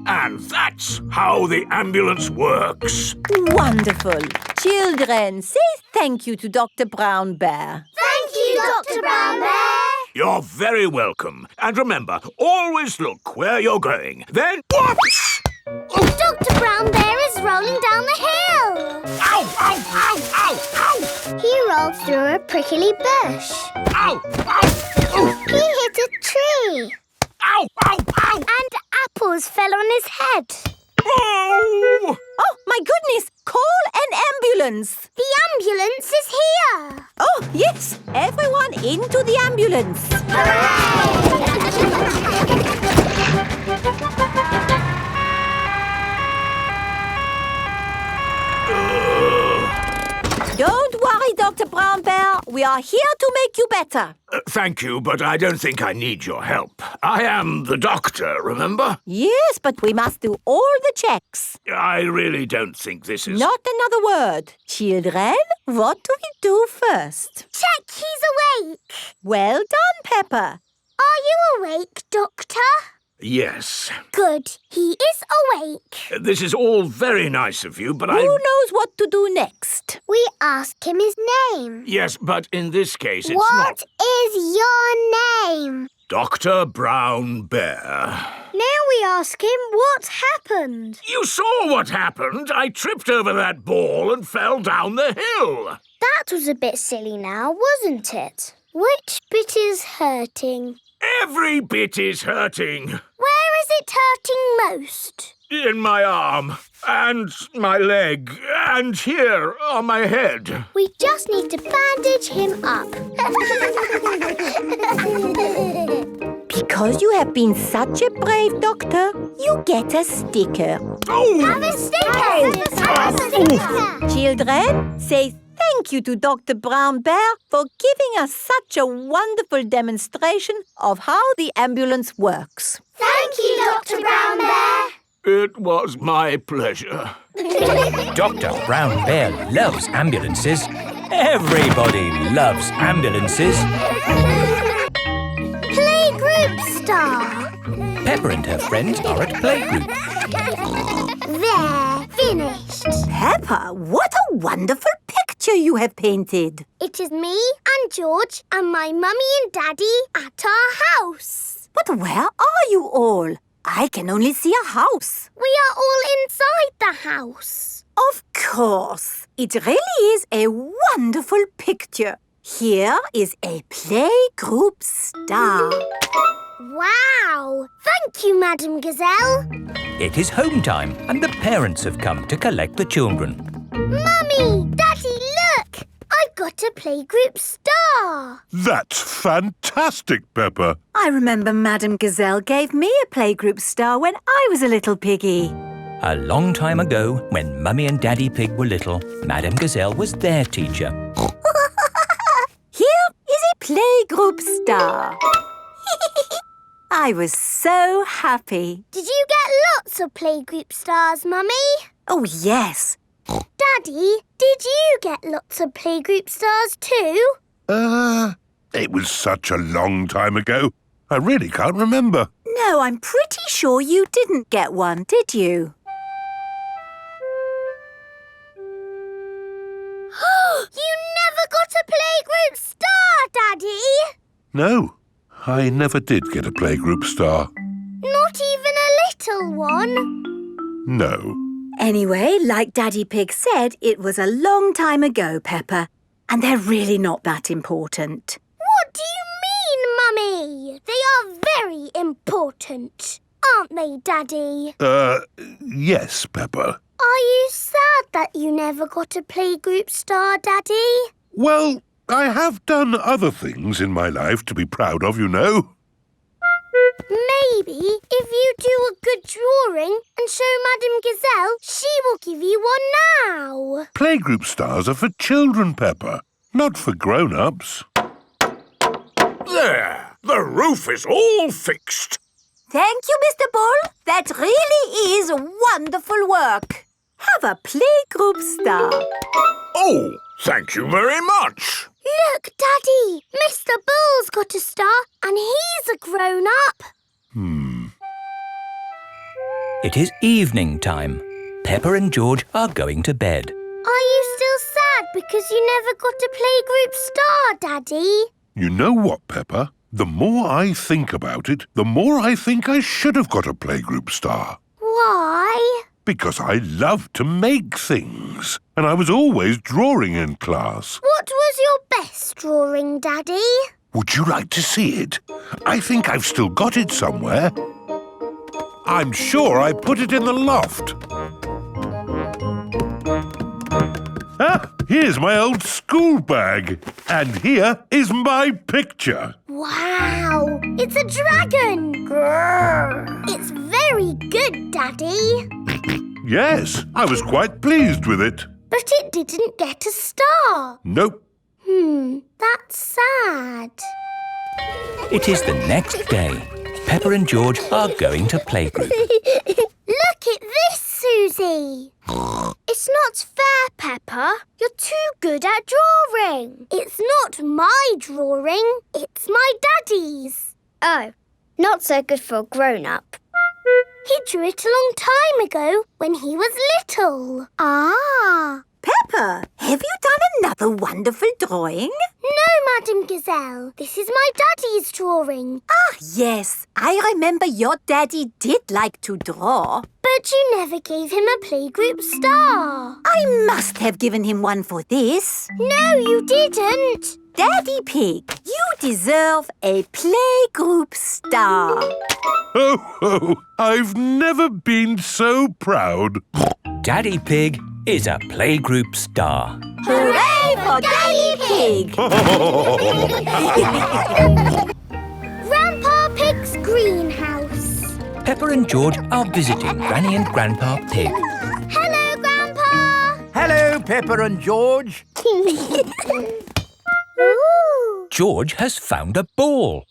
And that's how the ambulance works. Wonderful. Children, say thank you to Dr. Brown Bear. Thank you, Dr. Brown Bear. You're very welcome. And remember, always look where you're going. Then, whoops! Dr. Brown Bear is rolling down the hill. Ow, ow, ow, ow, ow! He rolled through a prickly bush. Ow, ow! He hit a tree. Ow, ow, ow! And apples fell on his head. Oh! Oh, my goodness! Call an ambulance! The ambulance is here! Oh, yes! Everyone into the ambulance! Don't worry, Dr. Brown Bear. We are here to make you better. Thank you, but I don't think I need your help. I am the doctor, remember? Yes, but we must do all the checks. I really don't think this is... Not another word. Children, what do we do first? Check he's awake. Well done, Peppa. Are you awake, Doctor? Yes. Good. He is awake. This is all very nice of you, but Who knows what to do next? We ask him his name. Yes, but in this case it's What is your name? Dr. Brown Bear. Now we ask him what happened. You saw what happened. I tripped over that ball and fell down the hill. That was a bit silly now, wasn't it? Which bit is hurting? Every bit is hurting. Where is it hurting most? In my arm, and my leg, and here on my head. We just need to bandage him up. Because you have been such a brave doctor, you get a sticker. Oh! Have a sticker! Have a sticker! Children, say thank you to Dr. Brown Bear for giving us such a wonderful demonstration of how the ambulance works. Thank you, Dr. Brown Bear. It was my pleasure. Dr. Brown Bear loves ambulances. Everybody loves ambulances. Playgroup star. Peppa and her friends are at Playgroup. There, finished. Peppa, what a wonderful picture you have painted. It is me and George and my mummy and daddy at our house. But where are you all? I can only see a house. We are all inside the house. Of course. It really is a wonderful picture. Here is a Playgroup star. Wow! Thank you, Madam Gazelle. It is home time and the parents have come to collect the children. Mummy! Daddy, look! I've got a playgroup star. That's fantastic, Peppa. I remember Madame Gazelle gave me a playgroup star when I was a little piggy. A long time ago, when Mummy and Daddy Pig were little, Madame Gazelle was their teacher. Here is a playgroup star. I was so happy. Did you get lots of playgroup stars, Mummy? Oh, yes. Daddy, did you get lots of playgroup stars too? It was such a long time ago. I really can't remember. No, I'm pretty sure you didn't get one, did you? You never got a playgroup star, Daddy! No, I never did get a playgroup star. Not even a little one? No. Anyway, like Daddy Pig said, it was a long time ago, Peppa, and they're really not that important. What do you mean, Mummy? They are very important, aren't they, Daddy? Yes, Peppa. Are you sad that you never got a playgroup star, Daddy? Well, I have done other things in my life to be proud of, you know. Maybe if you do a good drawing and show Madame Gazelle, she will give you one now. Playgroup stars are for children, Peppa, not for grown-ups. There! The roof is all fixed. Thank you, Mr. Bull. That really is wonderful work. Have a playgroup star. Oh, thank you very much. Look, Daddy, Mr. Bull's got a star and he's a grown-up. It is evening time. Peppa and George are going to bed. Are you still sad because you never got a playgroup star, Daddy? You know what, Peppa? The more I think about it, the more I think I should have got a playgroup star. Why? Because I love to make things, and I was always drawing in class. What was your best drawing, Daddy? Would you like to see it? I think I've still got it somewhere. I'm sure I put it in the loft. Ah, here's my old school bag. And here is my picture. Wow! It's a dragon! Grrr. It's very good, Daddy. Yes, I was quite pleased with it. But it didn't get a star. Nope. That's sad. It is the next day. Peppa and George are going to playgroup. Look at this, Susie. It's not fair, Peppa. You're too good at drawing. It's not my drawing. It's my Daddy's. Oh, not so good for a grown-up. He drew it a long time ago when he was little. Ah. Peppa, have you done another wonderful drawing? No, Madame Gazelle. This is my Daddy's drawing. Ah, yes. I remember your Daddy did like to draw. But you never gave him a playgroup star. I must have given him one for this. No, you didn't. Daddy Pig, you deserve a playgroup star. Oh, I've never been so proud. Daddy Pig is a playgroup star. Hooray for Daddy Pig! Grandpa Pig's greenhouse. Peppa and George are visiting Granny and Grandpa Pig. Hello, Grandpa. Hello, Peppa and George. Ooh. George has found a ball.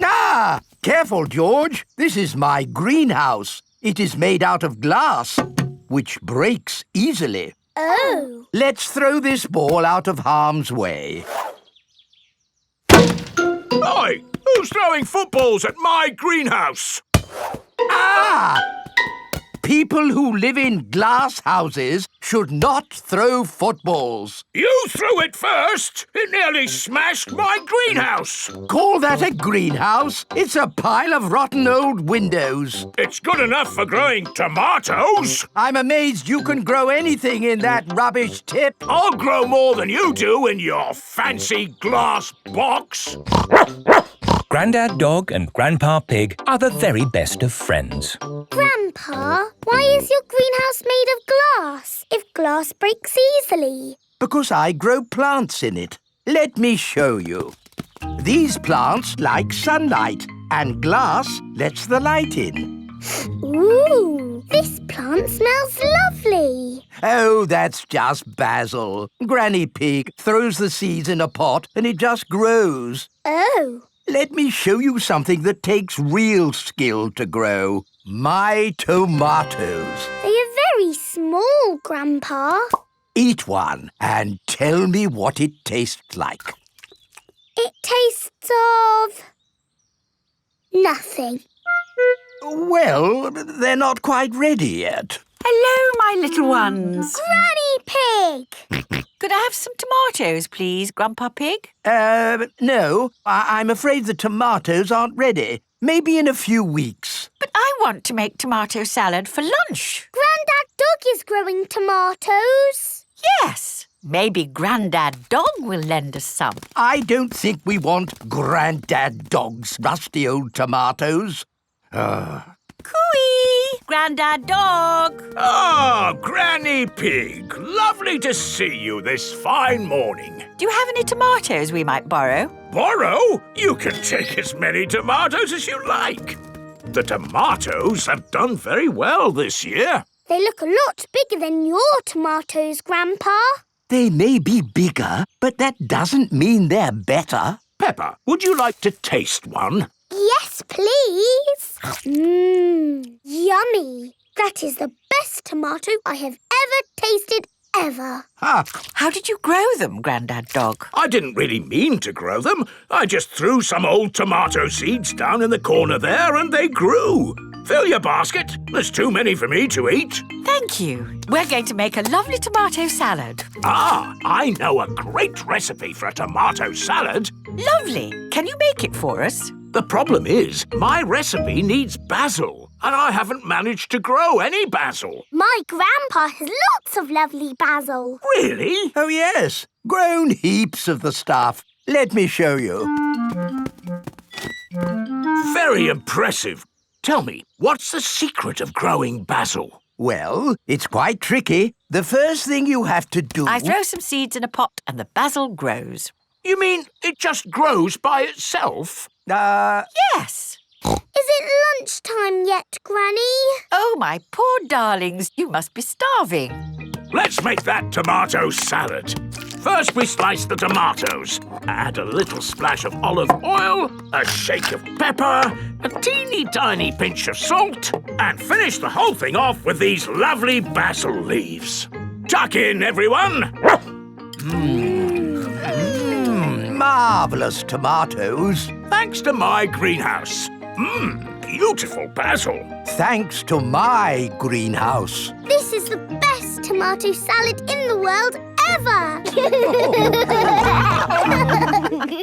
Ah! Careful, George. This is my greenhouse. It is made out of glass, which breaks easily. Oh. Let's throw this ball out of harm's way. Oi! Who's throwing footballs at my greenhouse? Ah! People who live in glass houses should not throw footballs. You threw it first. It nearly smashed my greenhouse. Call that a greenhouse? It's a pile of rotten old windows. It's good enough for growing tomatoes. I'm amazed you can grow anything in that rubbish tip. I'll grow more than you do in your fancy glass box. Grandad Dog and Grandpa Pig are the very best of friends. Grandpa, why is your greenhouse made of glass if glass breaks easily? Because I grow plants in it. Let me show you. These plants like sunlight, and glass lets the light in. Ooh, this plant smells lovely. Oh, that's just basil. Granny Pig throws the seeds in a pot and it just grows. Oh. Let me show you something that takes real skill to grow. My tomatoes. They are very small, Grandpa. Eat one and tell me what it tastes like. It tastes of... nothing. Well, they're not quite ready yet. Hello, my little ones. Granny Pig! Could I have some tomatoes, please, Grandpa Pig? No. I'm afraid the tomatoes aren't ready. Maybe in a few weeks. But I want to make tomato salad for lunch. Grandad Dog is growing tomatoes. Yes. Maybe Grandad Dog will lend us some. I don't think we want Grandad Dog's rusty old tomatoes. Cooey! Grandad Dog! Ah, Granny Pig. Lovely to see you this fine morning. Do you have any tomatoes we might borrow? Borrow? You can take as many tomatoes as you like. The tomatoes have done very well this year. They look a lot bigger than your tomatoes, Grandpa. They may be bigger, but that doesn't mean they're better. Peppa, would you like to taste one? Yes, please. Yummy. That is the best tomato I have ever tasted ever. How did you grow them, Grandad Dog? I didn't really mean to grow them. I just threw some old tomato seeds down in the corner there and they grew. Fill your basket. There's too many for me to eat. Thank you. We're going to make a lovely tomato salad. Ah, I know a great recipe for a tomato salad. Lovely. Can you make it for us? The problem is, my recipe needs basil, and I haven't managed to grow any basil. My grandpa has lots of lovely basil. Really? Oh, yes. Grown heaps of the stuff. Let me show you. Very impressive. Tell me, what's the secret of growing basil? Well, it's quite tricky. The first thing you have to do... I throw some seeds in a pot and the basil grows. You mean it just grows by itself? Yes. Is it lunchtime yet, Granny? Oh, my poor darlings, you must be starving. Let's make that tomato salad. First, we slice the tomatoes. Add a little splash of olive oil, a shake of pepper, a teeny tiny pinch of salt, and finish the whole thing off with these lovely basil leaves. Tuck in, everyone. Marvellous tomatoes. Thanks to my greenhouse. Beautiful basil. Thanks to my greenhouse. This is the best tomato salad in the world ever!